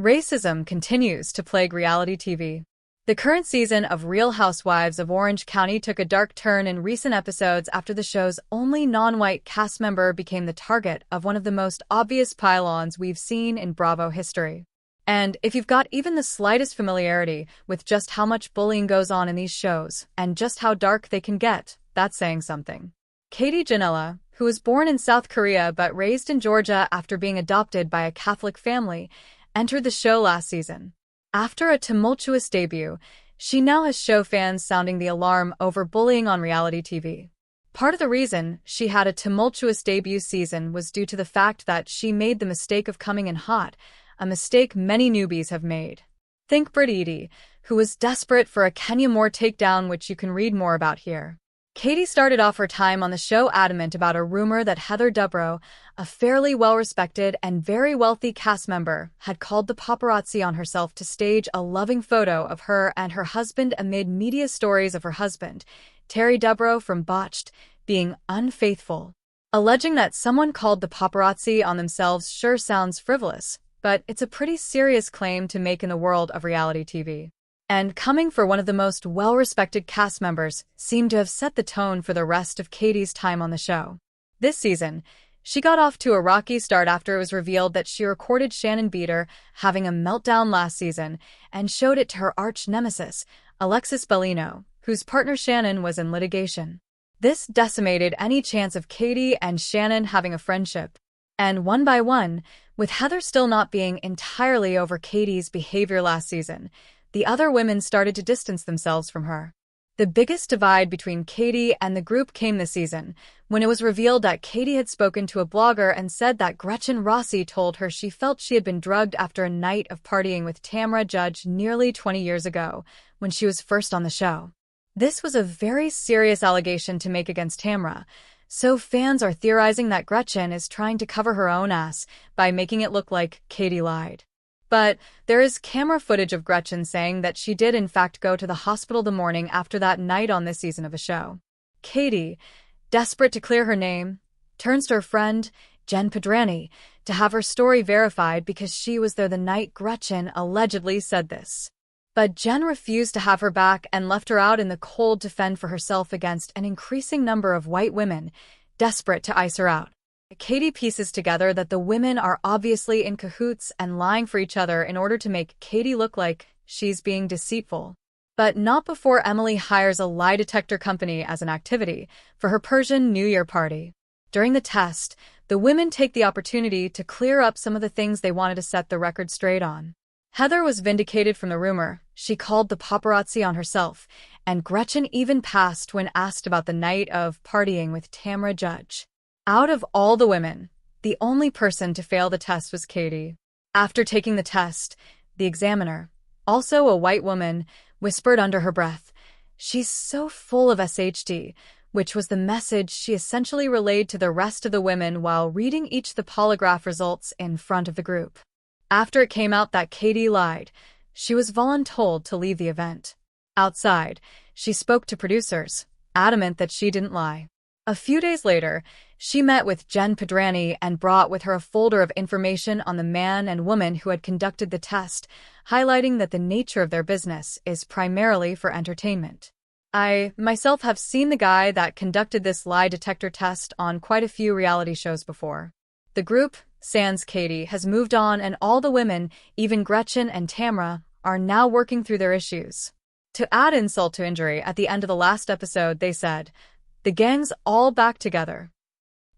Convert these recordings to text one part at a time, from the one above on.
Racism continues to plague reality TV. The current season of Real Housewives of Orange County took a dark turn in recent episodes after the show's only non-white cast member became the target of one of the most obvious pile-ons we've seen in Bravo history. And if you've got even the slightest familiarity with just how much bullying goes on in these shows and just how dark they can get, that's saying something. Katie Janela, who was born in South Korea but raised in Georgia after being adopted by a Catholic family, entered the show last season. After a tumultuous debut, she now has show fans sounding the alarm over bullying on reality TV. Part of the reason she had a tumultuous debut season was due to the fact that she made the mistake of coming in hot, a mistake many newbies have made. Think Britt Eadie, who was desperate for a Kenya Moore takedown, which you can read more about here. Katie started off her time on the show adamant about a rumor that Heather Dubrow, a fairly well-respected and very wealthy cast member, had called the paparazzi on herself to stage a loving photo of her and her husband amid media stories of her husband, Terry Dubrow from Botched, being unfaithful. Alleging that someone called the paparazzi on themselves sure sounds frivolous, but it's a pretty serious claim to make in the world of reality TV. And coming for one of the most well-respected cast members seemed to have set the tone for the rest of Katie's time on the show. This season, she got off to a rocky start after it was revealed that she recorded Shannon Beater having a meltdown last season and showed it to her arch-nemesis, Alexis Bellino, whose partner Shannon was in litigation. This decimated any chance of Katie and Shannon having a friendship. And one by one, with Heather still not being entirely over Katie's behavior last season, the other women started to distance themselves from her. The biggest divide between Katie and the group came this season, when it was revealed that Katie had spoken to a blogger and said that Gretchen Rossi told her she felt she had been drugged after a night of partying with Tamra Judge nearly 20 years ago, when she was first on the show. This was a very serious allegation to make against Tamra, so fans are theorizing that Gretchen is trying to cover her own ass by making it look like Katie lied. But there is camera footage of Gretchen saying that she did in fact go to the hospital the morning after that night on this season of the show. Katie, desperate to clear her name, turns to her friend, Jen Pedrani, to have her story verified because she was there the night Gretchen allegedly said this. But Jen refused to have her back and left her out in the cold to fend for herself against an increasing number of white women, desperate to ice her out. Katie pieces together that the women are obviously in cahoots and lying for each other in order to make Katie look like she's being deceitful. But not before Emily hires a lie detector company as an activity for her Persian New Year party. During the test, the women take the opportunity to clear up some of the things they wanted to set the record straight on. Heather was vindicated from the rumor she called the paparazzi on herself, and Gretchen even passed when asked about the night of partying with Tamra Judge. Out of all the women, the only person to fail the test was Katie. After taking the test, the examiner, also a white woman, whispered under her breath, "She's so full of SHD," which was the message she essentially relayed to the rest of the women while reading each the polygraph results in front of the group. After it came out that Katie lied, she was voluntold to leave the event. Outside, she spoke to producers, adamant that she didn't lie. A few days later, she met with Jen Pedrani and brought with her a folder of information on the man and woman who had conducted the test, highlighting that the nature of their business is primarily for entertainment. I, myself, have seen the guy that conducted this lie detector test on quite a few reality shows before. The group, sans Katie, has moved on, and all the women, even Gretchen and Tamra, are now working through their issues. To add insult to injury, at the end of the last episode, they said, "The gang's all back together."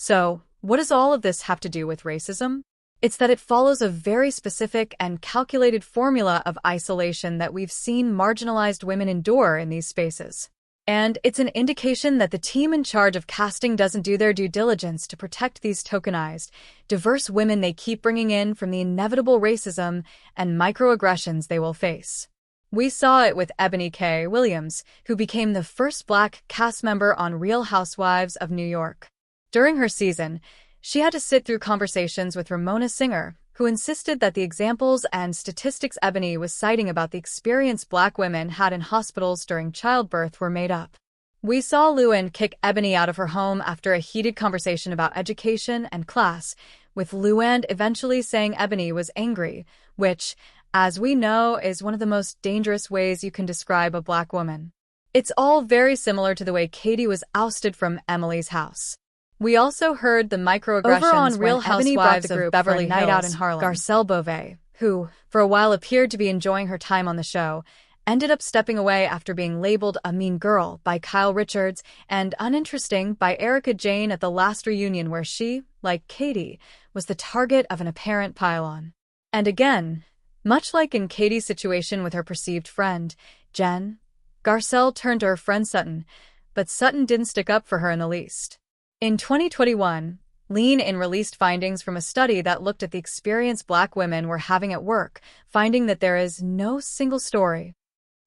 So, what does all of this have to do with racism? It's that it follows a very specific and calculated formula of isolation that we've seen marginalized women endure in these spaces. And it's an indication that the team in charge of casting doesn't do their due diligence to protect these tokenized, diverse women they keep bringing in from the inevitable racism and microaggressions they will face. We saw it with Ebony K. Williams, who became the first Black cast member on Real Housewives of New York. During her season, she had to sit through conversations with Ramona Singer, who insisted that the examples and statistics Ebony was citing about the experience Black women had in hospitals during childbirth were made up. We saw Luann kick Ebony out of her home after a heated conversation about education and class, with Luann eventually saying Ebony was angry, which, as we know, is one of the most dangerous ways you can describe a black woman. It's all very similar to the way Katie was ousted from Emily's house. We also heard the microaggressions over on Real Housewives of Beverly Hills, night out in Harlem. Garcelle Beauvais, who, for a while appeared to be enjoying her time on the show, ended up stepping away after being labeled a mean girl by Kyle Richards and uninteresting by Erica Jane at the last reunion where she, like Katie, was the target of an apparent pile-on. And again, much like in Katie's situation with her perceived friend, Jen, Garcelle turned to her friend Sutton, but Sutton didn't stick up for her in the least. In 2021, Lean In released findings from a study that looked at the experience black women were having at work, finding that there is no single story.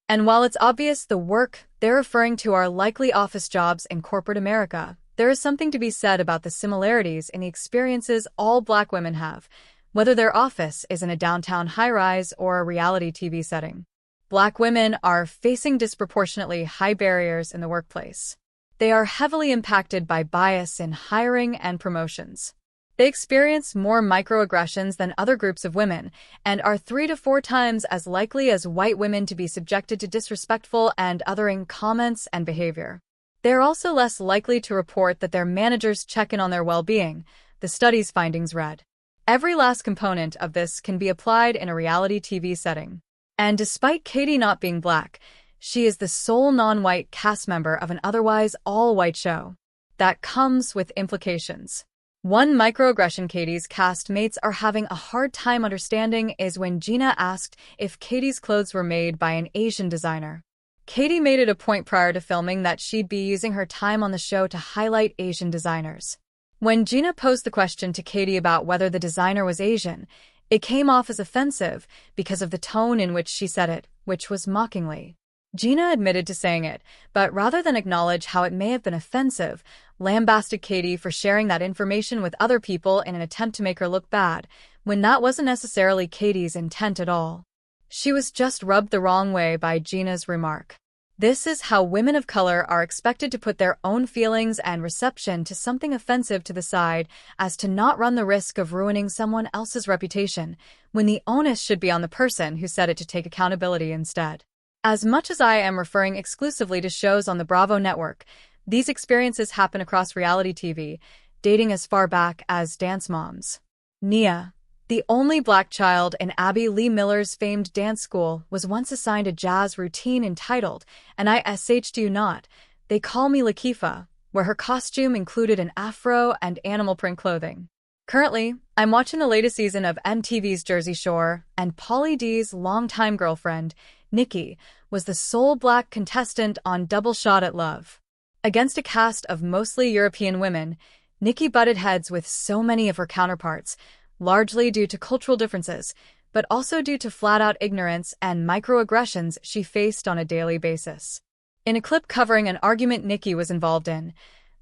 And while it's obvious the work they're referring to are likely office jobs in corporate America, there is something to be said about the similarities in the experiences all black women have, whether their office is in a downtown high-rise or a reality TV setting. Black women are facing disproportionately high barriers in the workplace. They are heavily impacted by bias in hiring and promotions. They experience more microaggressions than other groups of women and are 3 to 4 times as likely as white women to be subjected to disrespectful and othering comments and behavior. They are also less likely to report that their managers check in on their well-being, the study's findings read. Every last component of this can be applied in a reality TV setting. And despite Katie not being black, she is the sole non-white cast member of an otherwise all-white show. That comes with implications. One microaggression Katie's castmates are having a hard time understanding is when Gina asked if Katie's clothes were made by an Asian designer. Katie made it a point prior to filming that she'd be using her time on the show to highlight Asian designers. When Gina posed the question to Katie about whether the designer was Asian, it came off as offensive because of the tone in which she said it, which was mockingly. Gina admitted to saying it, but rather than acknowledge how it may have been offensive, lambasted Katie for sharing that information with other people in an attempt to make her look bad, when that wasn't necessarily Katie's intent at all. She was just rubbed the wrong way by Gina's remark. This is how women of color are expected to put their own feelings and reception to something offensive to the side as to not run the risk of ruining someone else's reputation, when the onus should be on the person who said it to take accountability instead. As much as I am referring exclusively to shows on the Bravo network, these experiences happen across reality TV, dating as far back as Dance Moms. Nia, the only black child in Abby Lee Miller's famed dance school, was once assigned a jazz routine entitled, "And I SH'd You Not, They Call Me Lakeefa," where her costume included an afro and animal print clothing. Currently, I'm watching the latest season of MTV's Jersey Shore, and Pauly D's longtime girlfriend, Nikki, was the sole black contestant on Double Shot at Love. Against a cast of mostly European women, Nikki butted heads with so many of her counterparts, largely due to cultural differences, but also due to flat-out ignorance and microaggressions she faced on a daily basis. In a clip covering an argument Nikki was involved in,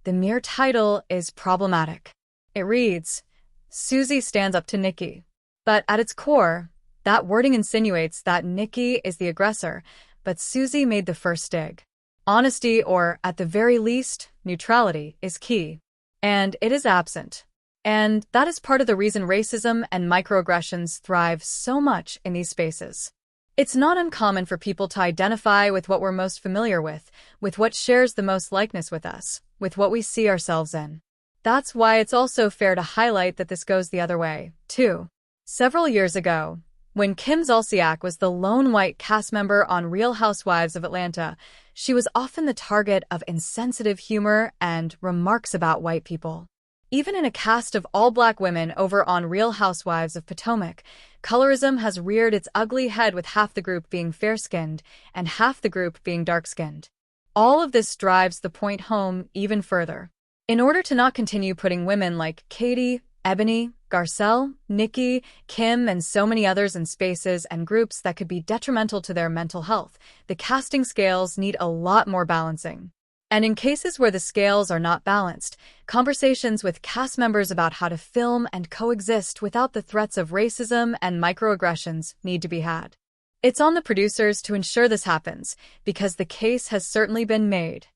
the mere title is problematic. It reads, "Susie stands up to Nikki." But at its core, that wording insinuates that Nikki is the aggressor, but Susie made the first dig. Honesty, or at the very least, neutrality, is key. And it is absent. And that is part of the reason racism and microaggressions thrive so much in these spaces. It's not uncommon for people to identify with what we're most familiar with what shares the most likeness with us, with what we see ourselves in. That's why it's also fair to highlight that this goes the other way, too. Several years ago, when Kim Zolciak was the lone white cast member on Real Housewives of Atlanta, she was often the target of insensitive humor and remarks about white people. Even in a cast of all black women over on Real Housewives of Potomac, colorism has reared its ugly head with half the group being fair-skinned and half the group being dark-skinned. All of this drives the point home even further. In order to not continue putting women like Katie, Ebony, Garcelle, Nikki, Kim, and so many others in spaces and groups that could be detrimental to their mental health, the casting scales need a lot more balancing. And in cases where the scales are not balanced, conversations with cast members about how to film and coexist without the threats of racism and microaggressions need to be had. It's on the producers to ensure this happens, because the case has certainly been made.